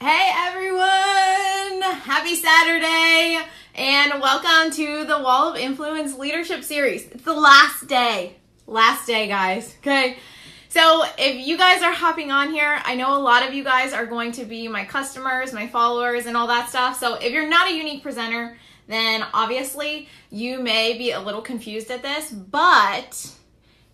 Hey everyone! Happy Saturday and welcome to the Wall of Influence Leadership Series. It's the last day. Last day, guys. Okay. So if you guys are hopping on here, I know a lot of you guys are going to be my customers, my followers, and all that stuff. So if you're not a unique presenter, then obviously you may be a little confused at this, but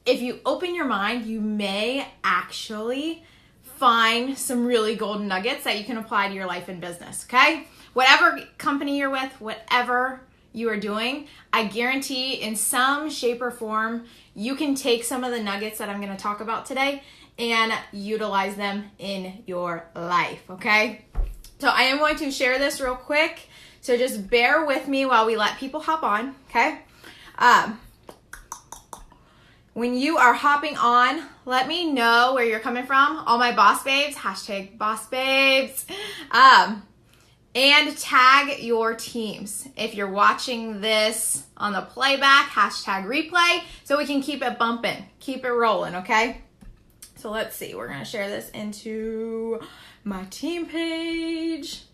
if you open your mind, you may actually find some really golden nuggets that you can apply to your life and business, okay? Whatever company you're with, whatever you are doing, I guarantee in some shape or form, you can take some of the nuggets that I'm going to talk about today and utilize them in your life, okay? So I am going to share this real quick, so just bear with me while we let people hop on, okay? When you are hopping on, let me know where you're coming from. All my boss babes, hashtag boss babes. And tag your teams. If you're watching this on the playback, hashtag replay, so we can keep it bumping, keep it rolling, okay? So let's see, we're gonna share this into my team page.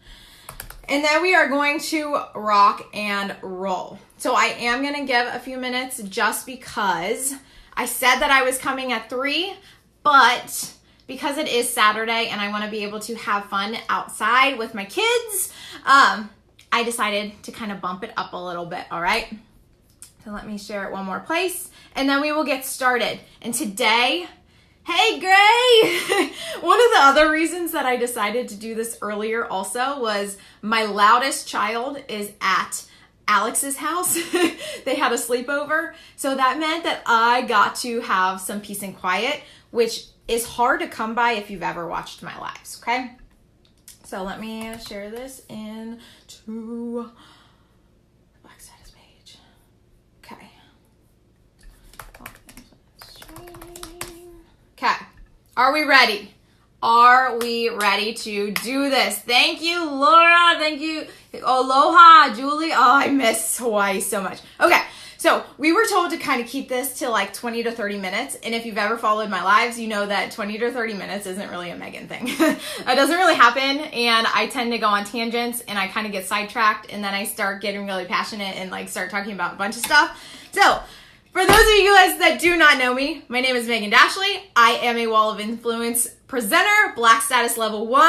And then we are going to rock and roll. So I am gonna give a few minutes just because I said that I was coming at 3, but because it is Saturday and I want to be able to have fun outside with my kids, I decided to kind of bump it up a little bit, all right? So let me share it one more place, and then we will get started. And today, hey Gray! One of the other reasons that I decided to do this earlier also was my loudest child is at Alex's house. They had a sleepover, so that meant that I got to have some peace and quiet, which is hard to come by if you've ever watched my lives, okay? So let me share this into Black Status page. Okay. Okay. Are we ready? Are we ready to do this? Thank you, Laura. Thank you. Aloha, Julie. Oh, I miss Hawaii so much. Okay, so we were told to kind of keep this to like 20 to 30 minutes. And if you've ever followed my lives, you know that 20 to 30 minutes isn't really a Megan thing. It doesn't really happen. And I tend to go on tangents and I kind of get sidetracked. And then I start getting really passionate and like start talking about a bunch of stuff. So for those of you guys that do not know me, my name is Megan Dashley. I am a Wall of Influence presenter, Black Status Level 1.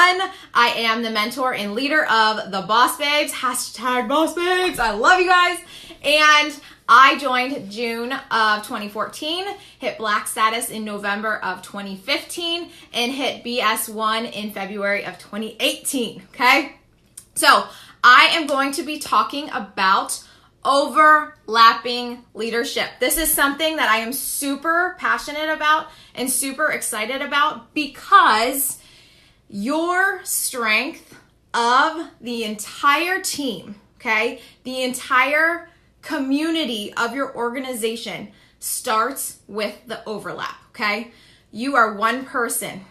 I am the mentor and leader of the Boss Babes, hashtag Boss Babes. I love you guys. And I joined June of 2014, hit Black Status in November of 2015, and hit BS1 in February of 2018, okay? So I am going to be talking about overlapping leadership. This is something that I am super passionate about and super excited about because your strength of the entire team, okay, the entire community of your organization starts with the overlap, okay? You are one person,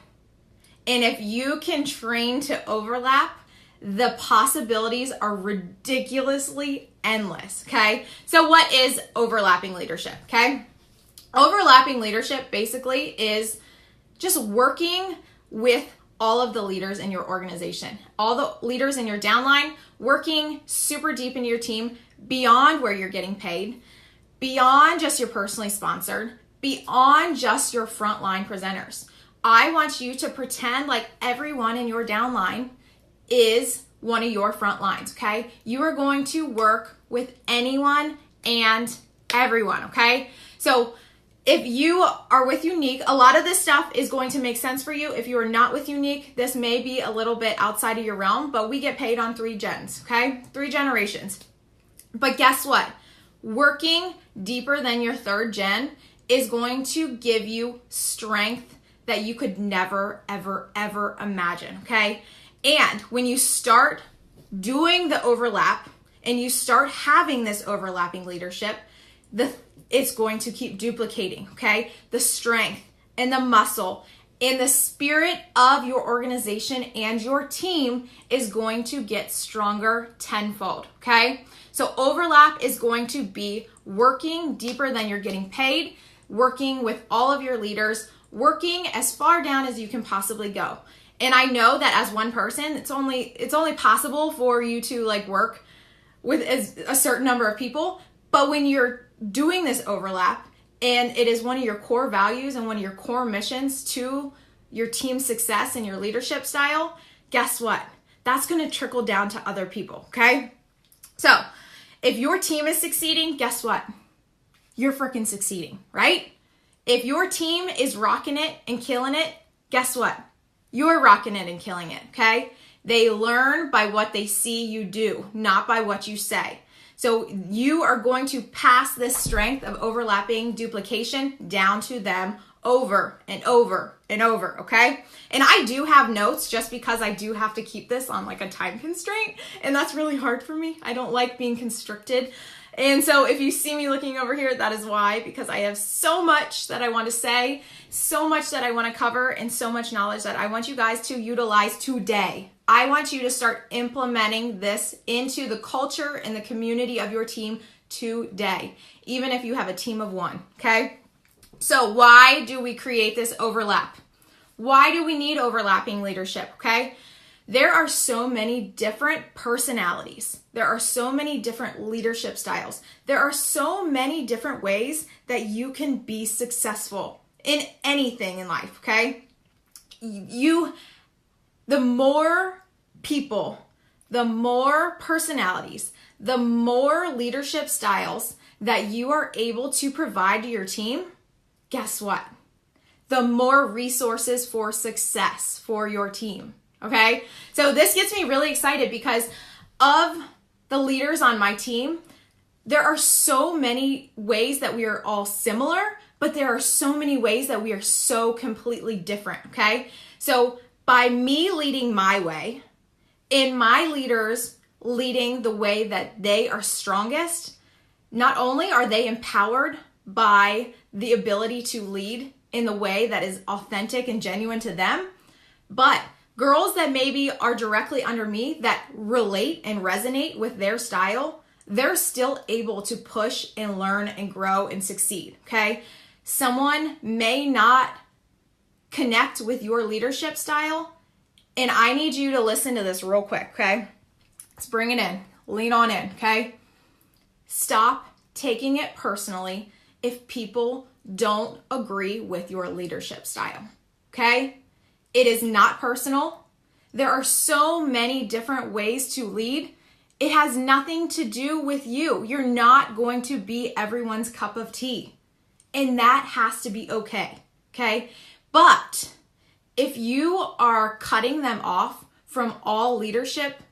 and if you can train to overlap, the possibilities are ridiculously endless, okay? So what is overlapping leadership, okay? Overlapping leadership basically is just working with all of the leaders in your organization, all the leaders in your downline, working super deep into your team beyond where you're getting paid, beyond just your personally sponsored, beyond just your frontline presenters. I want you to pretend like everyone in your downline is one of your front lines, okay? You are going to work with anyone and everyone, okay? So if you are with Unique, a lot of this stuff is going to make sense for you. If you are not with Unique, this may be a little bit outside of your realm, but we get paid on 3 gens, okay? 3 generations. But guess what? Working deeper than your 3rd gen is going to give you strength that you could never, ever, ever imagine, okay? And when you start doing the overlap and you start having this overlapping leadership, it's going to keep duplicating, okay? The strength and the muscle and the spirit of your organization and your team is going to get stronger tenfold, okay? So overlap is going to be working deeper than you're getting paid, working with all of your leaders, working as far down as you can possibly go. And I know that as one person, it's only possible for you to like work with a certain number of people. But when you're doing this overlap and it is one of your core values and one of your core missions to your team's success and your leadership style, guess what? That's going to trickle down to other people, okay? So if your team is succeeding, guess what? You're freaking succeeding, right? If your team is rocking it and killing it, guess what? You're rocking it and killing it, okay? They learn by what they see you do, not by what you say. So you are going to pass this strength of overlapping duplication down to them over and over and over, okay? And I do have notes just because I do have to keep this on like a time constraint, and that's really hard for me. I don't like being constricted. And so if you see me looking over here, that is why, because I have so much that I want to say, so much that I want to cover, and so much knowledge that I want you guys to utilize today. I want you to start implementing this into the culture and the community of your team today, even if you have a team of one, okay? So why do we create this overlap? Why do we need overlapping leadership, okay? There are so many different personalities. There are so many different leadership styles. There are so many different ways that you can be successful in anything in life, okay? The more people, the more personalities, the more leadership styles that you are able to provide to your team, guess what? The more resources for success for your team. Okay, so this gets me really excited because of the leaders on my team. There are so many ways that we are all similar, but there are so many ways that we are so completely different, okay? So by me leading my way and my leaders leading the way that they are strongest, not only are they empowered by the ability to lead in the way that is authentic and genuine to them, but girls that maybe are directly under me that relate and resonate with their style, they're still able to push and learn and grow and succeed, okay? Someone may not connect with your leadership style, and I need you to listen to this real quick, okay? Let's bring it in. Lean on in, okay? Stop taking it personally if people don't agree with your leadership style, okay? It is not personal. There are so many different ways to lead. It has nothing to do with you. You're not going to be everyone's cup of tea. And that has to be okay, okay? But if you are cutting them off from all leadership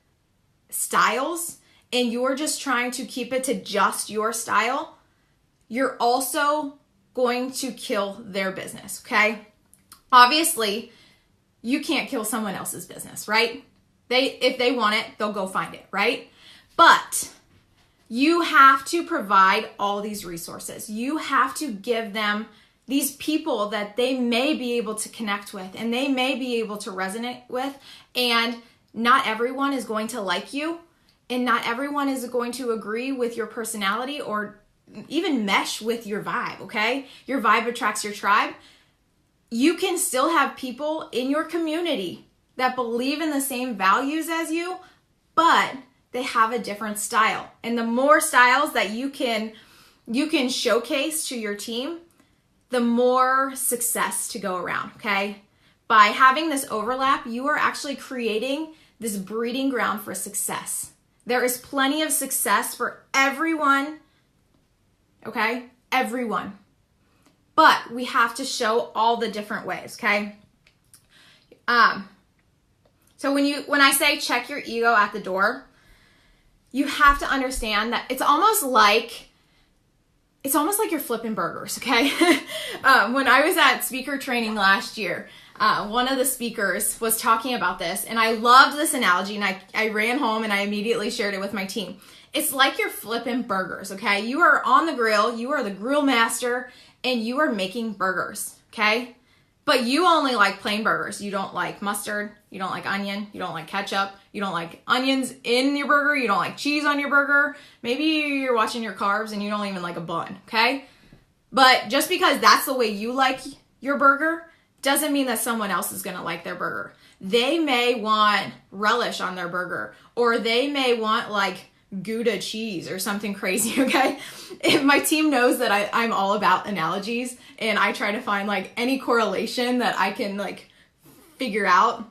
styles and you're just trying to keep it to just your style, you're also going to kill their business, okay? Obviously, you can't kill someone else's business, right? If they want it, they'll go find it, right? But you have to provide all these resources. You have to give them these people that they may be able to connect with and they may be able to resonate with. And not everyone is going to like you, and not everyone is going to agree with your personality or even mesh with your vibe, okay? Your vibe attracts your tribe. You can still have people in your community that believe in the same values as you, but they have a different style. And the more styles that you can showcase to your team, the more success to go around, okay? By having this overlap, you are actually creating this breeding ground for success. There is plenty of success for everyone, okay? Everyone. But we have to show all the different ways, okay? So when I say check your ego at the door, you have to understand that it's almost like you're flipping burgers, okay? When I was at speaker training last year, one of the speakers was talking about this, and I loved this analogy, and I ran home and I immediately shared it with my team. It's like you're flipping burgers, okay? You are on the grill, you are the grill master, and you are making burgers, okay? But you only like plain burgers. You don't like mustard, you don't like onion, you don't like ketchup, you don't like onions in your burger, you don't like cheese on your burger. Maybe you're watching your carbs and you don't even like a bun, okay? But just because that's the way you like your burger doesn't mean that someone else is gonna like their burger. They may want relish on their burger, or they may want like Gouda cheese or something crazy, okay? If my team knows that I'm all about analogies, and I try to find like any correlation that I can like figure out.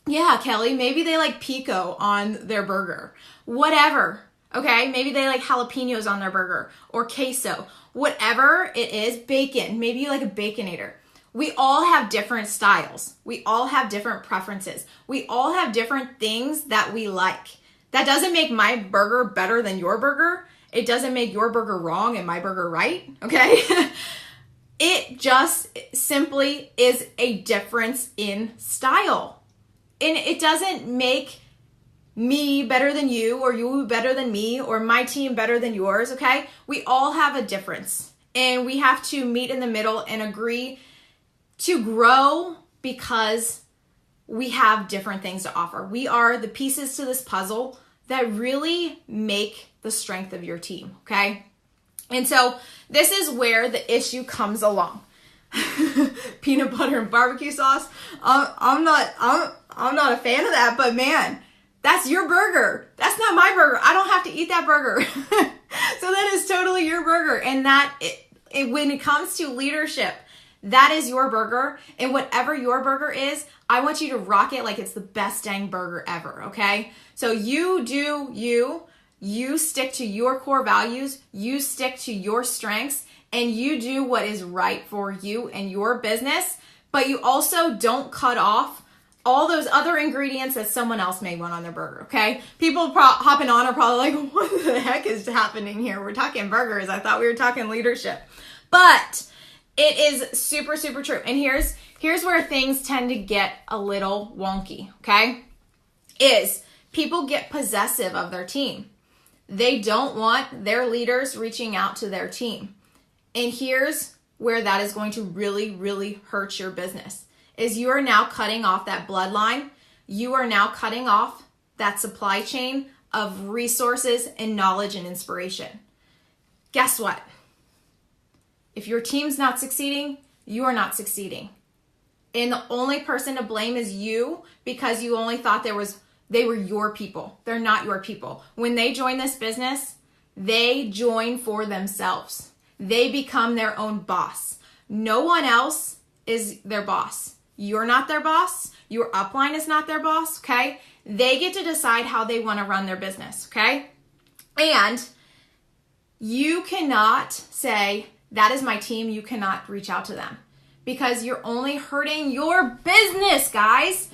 Yeah, Kelly, maybe they like pico on their burger. Whatever, okay? Maybe they like jalapenos on their burger, or queso. Whatever it is, bacon. Maybe you like a Baconator. We all have different styles. We all have different preferences. We all have different things that we like. That doesn't make my burger better than your burger. It doesn't make your burger wrong and my burger right, okay? It just simply is a difference in style. And it doesn't make me better than you, or you better than me, or my team better than yours, okay? We all have a difference, and we have to meet in the middle and agree to grow because we have different things to offer. We are the pieces to this puzzle that really make the strength of your team, okay? And so this is where the issue comes along. Peanut butter and barbecue sauce. I'm not a fan of that, but man, that's your burger. That's not my burger. I don't have to eat that burger. So that is totally your burger. And when it comes to leadership, that is your burger. And whatever your burger is, I want you to rock it like it's the best dang burger ever, okay? So you do you. You stick to your core values. You stick to your strengths. And you do what is right for you and your business. But you also don't cut off all those other ingredients that someone else may want on their burger, okay? People hopping on are probably like, what the heck is happening here? We're talking burgers. I thought we were talking leadership. But it is super, super true. And here's where things tend to get a little wonky, okay? Is people get possessive of their team. They don't want their leaders reaching out to their team. And here's where that is going to really, really hurt your business. Is you are now cutting off that bloodline. You are now cutting off that supply chain of resources and knowledge and inspiration. Guess what? If your team's not succeeding, you are not succeeding. And the only person to blame is you, because you only thought they were your people. They're not your people. When they join this business, they join for themselves. They become their own boss. No one else is their boss. You're not their boss. Your upline is not their boss, okay? They get to decide how they want to run their business, okay? And you cannot say, that is my team, you cannot reach out to them, because you're only hurting your business, guys.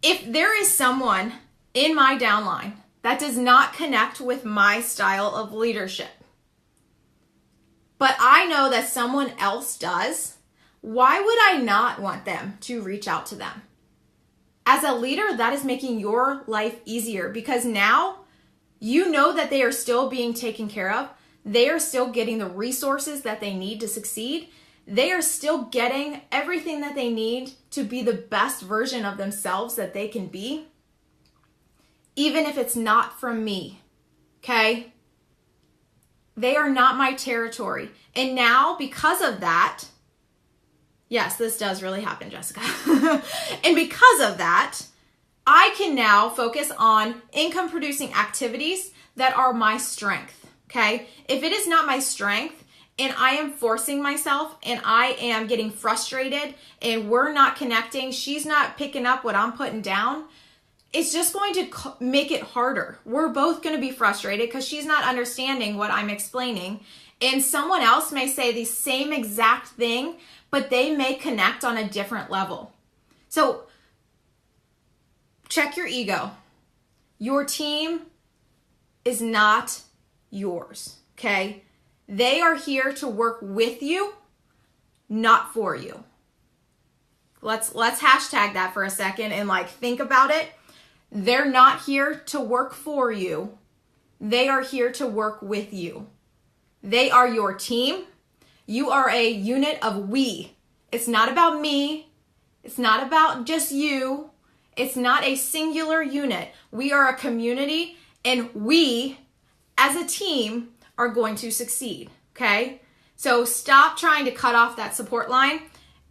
If there is someone in my downline that does not connect with my style of leadership, but I know that someone else does, why would I not want them to reach out to them? As a leader, that is making your life easier, because now you know that they are still being taken care of. They are still getting the resources that they need to succeed. They are still getting everything that they need to be the best version of themselves that they can be, even if it's not from me, okay? They are not my territory. And now, because of that, yes, this does really happen, Jessica. And because of that, I can now focus on income producing activities that are my strength, okay? If it is not my strength and I am forcing myself and I am getting frustrated and we're not connecting, she's not picking up what I'm putting down, it's just going to make it harder. We're both going to be frustrated because she's not understanding what I'm explaining. And someone else may say the same exact thing, but they may connect on a different level. So check your ego. Your team is not yours, okay? They are here to work with you, not for you. Let's hashtag that for a second and think about it. They're not here to work for you. They are here to work with you. They are your team. You are a unit of we. It's not about me. It's not about just you. It's not a singular unit. We are a community, and we, as a team, are going to succeed, okay? So stop trying to cut off that support line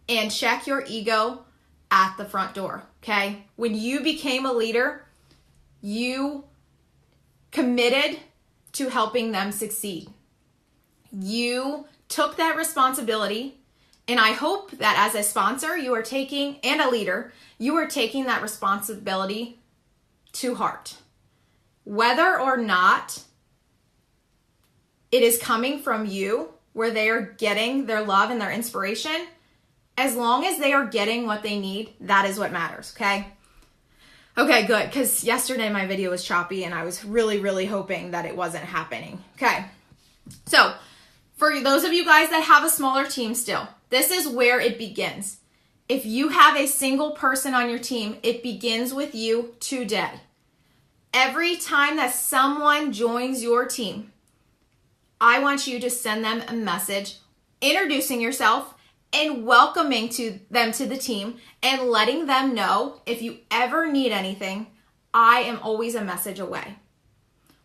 and check your ego. at the front door, okay? When you became a leader, you committed to helping them succeed. You took that responsibility, and I hope that as a sponsor, you are taking, and a leader, you are taking that responsibility to heart. Whether or not it is coming from you, where they are getting their love and their inspiration, as long as they are getting what they need, that is what matters, okay? Okay, good, because yesterday my video was choppy and I was really, really hoping that it wasn't happening. Okay, so for those of you guys that have a smaller team still, this is where it begins. If you have a single person on your team, it begins with you today. Every time that someone joins your team, I want you to send them a message introducing yourself and welcoming them to the team and letting them know if you ever need anything, I am always a message away.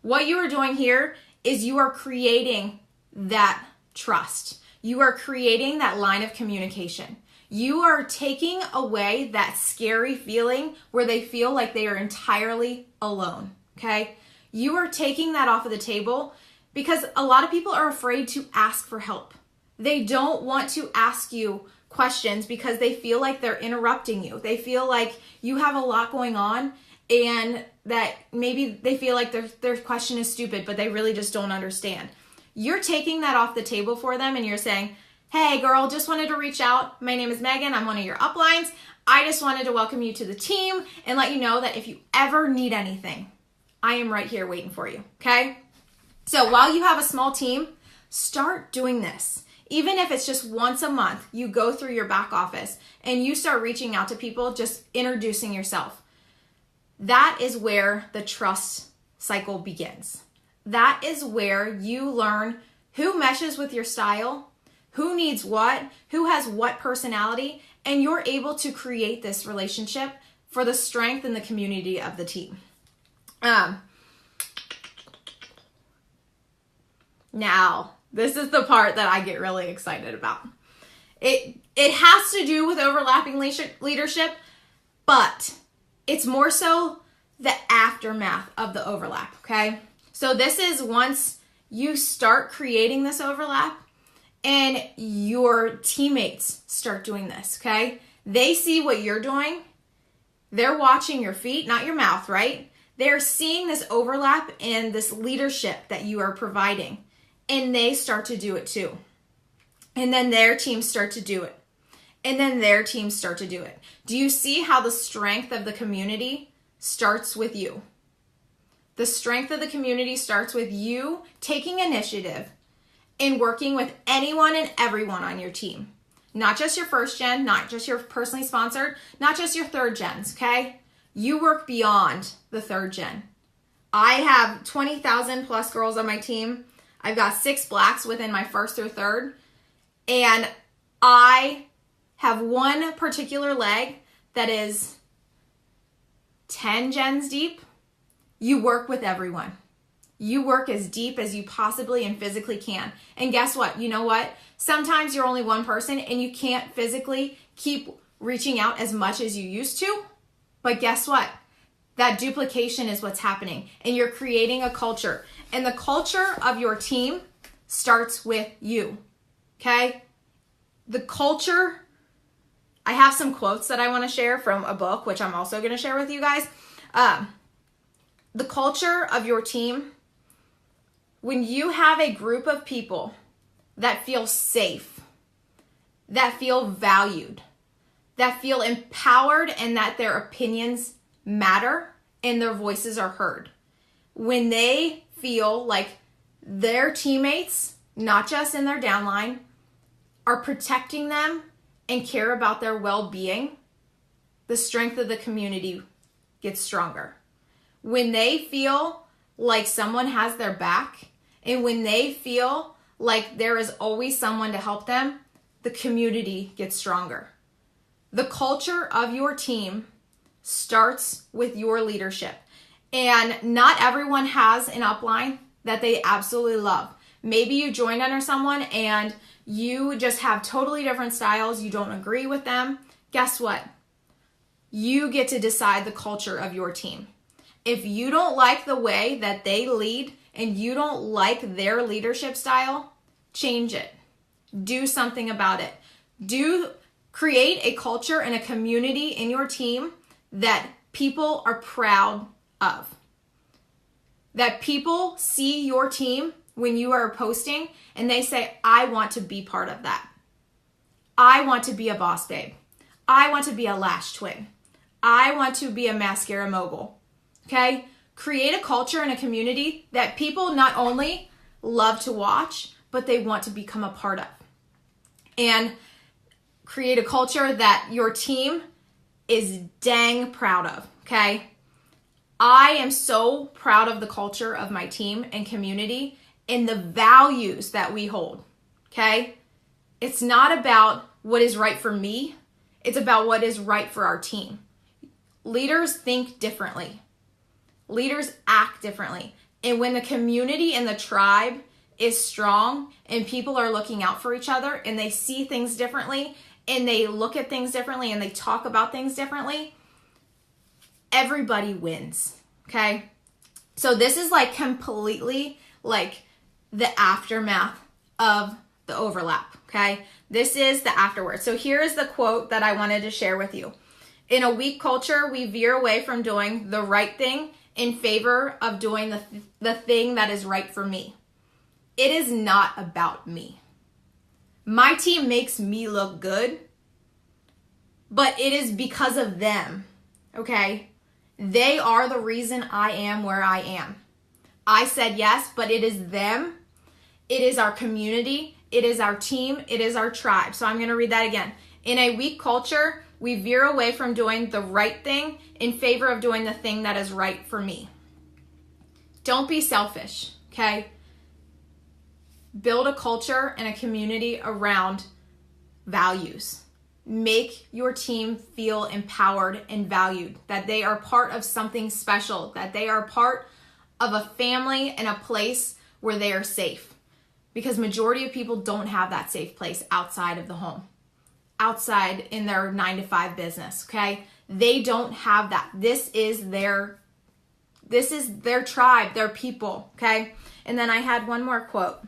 What you are doing here is you are creating that trust. You are creating that line of communication. You are taking away that scary feeling where they feel like they are entirely alone, okay? You are taking that off of the table because a lot of people are afraid to ask for help. They don't want to ask you questions because they feel like they're interrupting you. They feel like you have a lot going on and that maybe they feel like their question is stupid, but they really just don't understand. You're taking that off the table for them and you're saying, hey girl, just wanted to reach out. My name is Megan. I'm one of your uplines. I just wanted to welcome you to the team and let you know that if you ever need anything, I am right here waiting for you, okay? So while you have a small team, start doing this. Even if it's just once a month, you go through your back office and you start reaching out to people, just introducing yourself. That is where the trust cycle begins. That is where you learn who meshes with your style, who needs what, who has what personality, and you're able to create this relationship for the strength and the community of the team. Now, this is the part that I get really excited about. It has to do with overlapping leadership, but it's more so the aftermath of the overlap, okay? So this is once you start creating this overlap and your teammates start doing this, okay? They see what you're doing. They're watching your feet, not your mouth, right? They're seeing this overlap and this leadership that you are providing. And they start to do it too. And then their teams start to do it. And then their teams start to do it. Do you see how the strength of the community starts with you? The strength of the community starts with you taking initiative and working with anyone and everyone on your team. Not just your first gen, not just your personally sponsored, not just your third gens, okay? You work beyond the third gen. I have 20,000 plus girls on my team. I've got 6 blacks within my first or third, and I have one particular leg that is 10 gens deep. You work with everyone. You work as deep as you possibly and physically can. And guess what? You know what? Sometimes you're only one person and you can't physically keep reaching out as much as you used to, but guess what? That duplication is what's happening, and you're creating a culture. And the culture of your team starts with you, okay? The culture, I have some quotes that I want to share from a book, which I'm also going to share with you guys. The culture of your team, when you have a group of people that feel safe, that feel valued, that feel empowered, and that their opinions matter and their voices are heard. When they feel like their teammates, not just in their downline, are protecting them and care about their well-being, the strength of the community gets stronger. When they feel like someone has their back, and when they feel like there is always someone to help them, the community gets stronger. The culture of your team starts with your leadership. And not everyone has an upline that they absolutely love. Maybe you joined under someone and you just have totally different styles. You don't agree with them. Guess what? You get to decide the culture of your team. If you don't like the way that they lead and you don't like their leadership style, change it. Do something about it. Create a culture and a community in your team that people are proud of. That people see your team when you are posting and they say, I want to be part of that. I want to be a boss babe. I want to be a lash twin. I want to be a mascara mogul. Okay? Create a culture and a community that people not only love to watch, but they want to become a part of. And create a culture that your team is dang proud of. Okay? I am so proud of the culture of my team and community and the values that we hold. Okay? It's not about what is right for me. It's about what is right for our team. Leaders think differently. Leaders act differently. And when the community and the tribe is strong and people are looking out for each other and they see things differently and they look at things differently and they talk about things differently, everybody wins. Okay? So this is like completely like the aftermath of the overlap. Okay? This is the afterward. So here is the quote that I wanted to share with you. In a weak culture, we veer away from doing the right thing in favor of doing the thing that is right for me. It is not about me. My team makes me look good, but it is because of them, okay? They are the reason I am where I am. I said yes, but it is them. It is our community. It is our team. It is our tribe. So I'm going to read that again. In a weak culture, we veer away from doing the right thing in favor of doing the thing that is right for me. Don't be selfish, okay? Build a culture and a community around values. Make your team feel empowered and valued, that they are part of something special, that they are part of a family and a place where they are safe. Because majority of people don't have that safe place outside of the home. Outside in their 9-to-5 business, okay? They don't have that. This is their tribe, their people, okay? And then I had one more quote.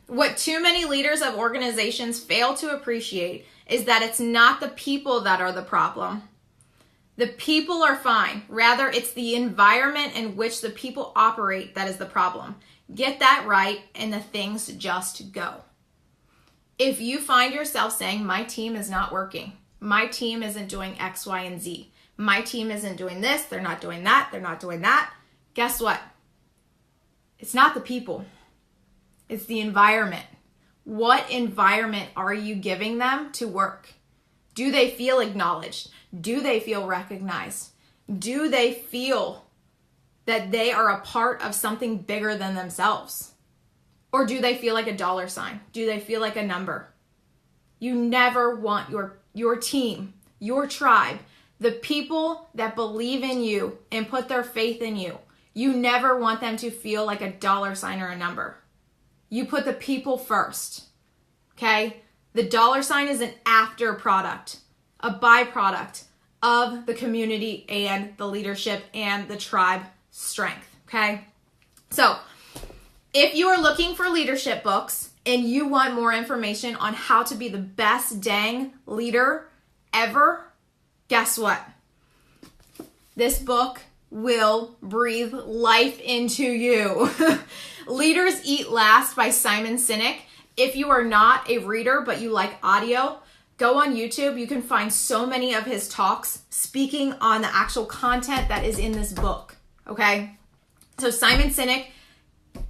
What too many leaders of organizations fail to appreciate is that it's not the people that are the problem. The people are fine. Rather, it's the environment in which the people operate that is the problem. Get that right and the things just go. If you find yourself saying, my team is not working, my team isn't doing X, Y, and Z, my team isn't doing this, they're not doing that, they're not doing that, guess what? It's not the people. It's the environment. What environment are you giving them to work? Do they feel acknowledged? Do they feel recognized? Do they feel that they are a part of something bigger than themselves? Or do they feel like a dollar sign? Do they feel like a number? You never want your team, your tribe, the people that believe in you and put their faith in you, you never want them to feel like a dollar sign or a number. You put the people first, okay? The dollar sign is an after product, a byproduct of the community and the leadership and the tribe strength, okay? So, if you are looking for leadership books and you want more information on how to be the best dang leader ever, guess what? This book will breathe life into you. Leaders Eat Last by Simon Sinek. If you are not a reader but you like audio, go on YouTube. You can find so many of his talks speaking on the actual content that is in this book, okay? So Simon Sinek,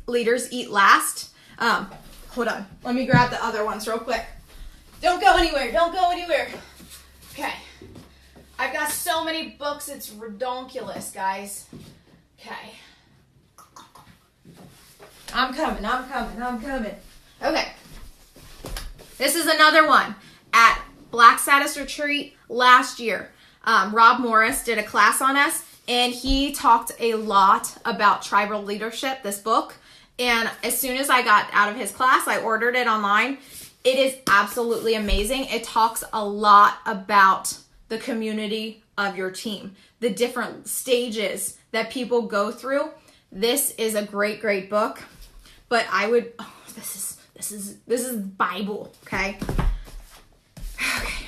Leaders Eat Last. Hold on. Let me grab the other ones real quick. Don't go anywhere. Don't go anywhere. Okay. I've got so many books, it's redonkulous, guys. Okay. I'm coming. Okay. This is another one. At Black Status Retreat last year, Rob Morris did a class on us, and he talked a lot about tribal leadership, this book. And as soon as I got out of his class, I ordered it online. It is absolutely amazing. It talks a lot about the community of your team, the different stages that people go through. This is a great, great book. But I would, this is Bible, okay? Okay.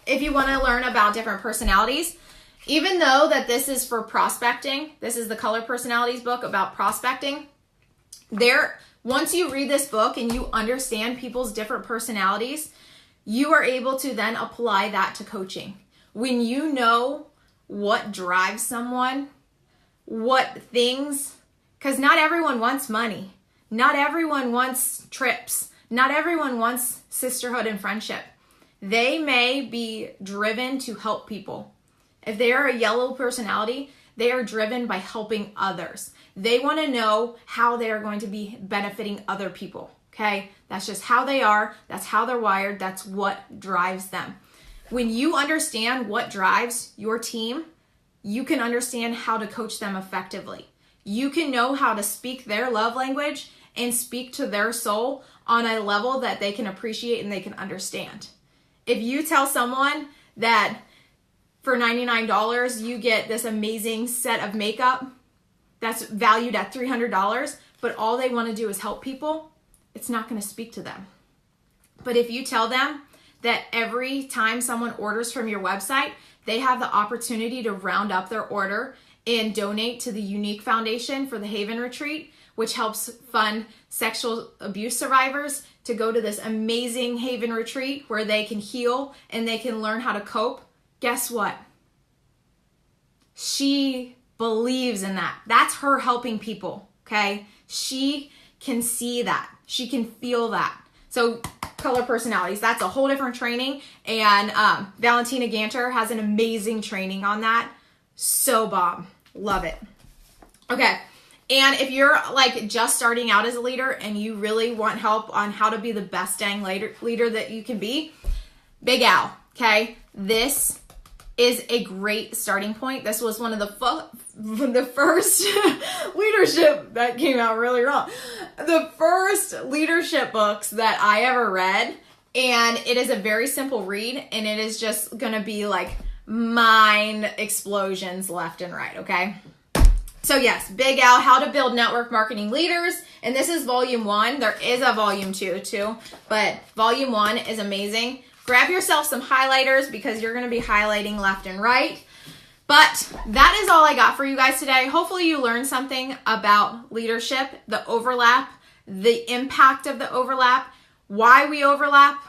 If you want to learn about different personalities, even though that this is for prospecting, this is the Color Personalities book about prospecting. Once you read this book and you understand people's different personalities, you are able to then apply that to coaching. When you know what drives someone, what things, because not everyone wants money. Not everyone wants trips. Not everyone wants sisterhood and friendship. They may be driven to help people. If they are a yellow personality, they are driven by helping others. They want to know how they are going to be benefiting other people, okay? That's just how they are. That's how they're wired. That's what drives them. When you understand what drives your team, you can understand how to coach them effectively. You can know how to speak their love language and speak to their soul on a level that they can appreciate and they can understand. If you tell someone that for $99, you get this amazing set of makeup that's valued at $300, but all they want to do is help people, it's not going to speak to them. But if you tell them that every time someone orders from your website, they have the opportunity to round up their order and donate to the Unique Foundation for the Haven Retreat, which helps fund sexual abuse survivors to go to this amazing Haven Retreat where they can heal and they can learn how to cope. Guess what? She believes in that. That's her helping people, okay? She can see that. She can feel that. So Color Personalities, that's a whole different training. And Valentina Ganter has an amazing training on that. So bomb. Love it. Okay. And if you're like just starting out as a leader and you really want help on how to be the best dang leader that you can be, Big Al, okay? This is a great starting point. This was one of the first leadership, that came out really wrong. The first leadership books that I ever read. And it is a very simple read. And it is just going to be like mind explosions left and right, okay? So yes, Big Al, How to Build Network Marketing Leaders. And this is volume 1. There is a volume 2 too. But volume 1 is amazing. Grab yourself some highlighters because you're going to be highlighting left and right. But that is all I got for you guys today. Hopefully you learned something about leadership, the overlap, the impact of the overlap, why we overlap,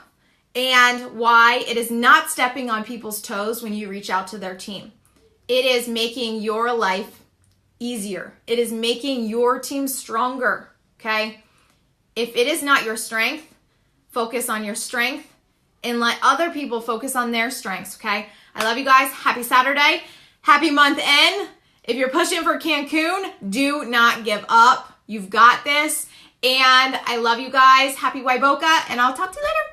and why it is not stepping on people's toes when you reach out to their team. It is making your life easier. It is making your team stronger, okay? If it is not your strength, focus on your strength and let other people focus on their strengths, okay? I love you guys. Happy Saturday. Happy month end. If you're pushing for Cancun, do not give up. You've got this. And I love you guys. Happy Waiboka, and I'll talk to you later.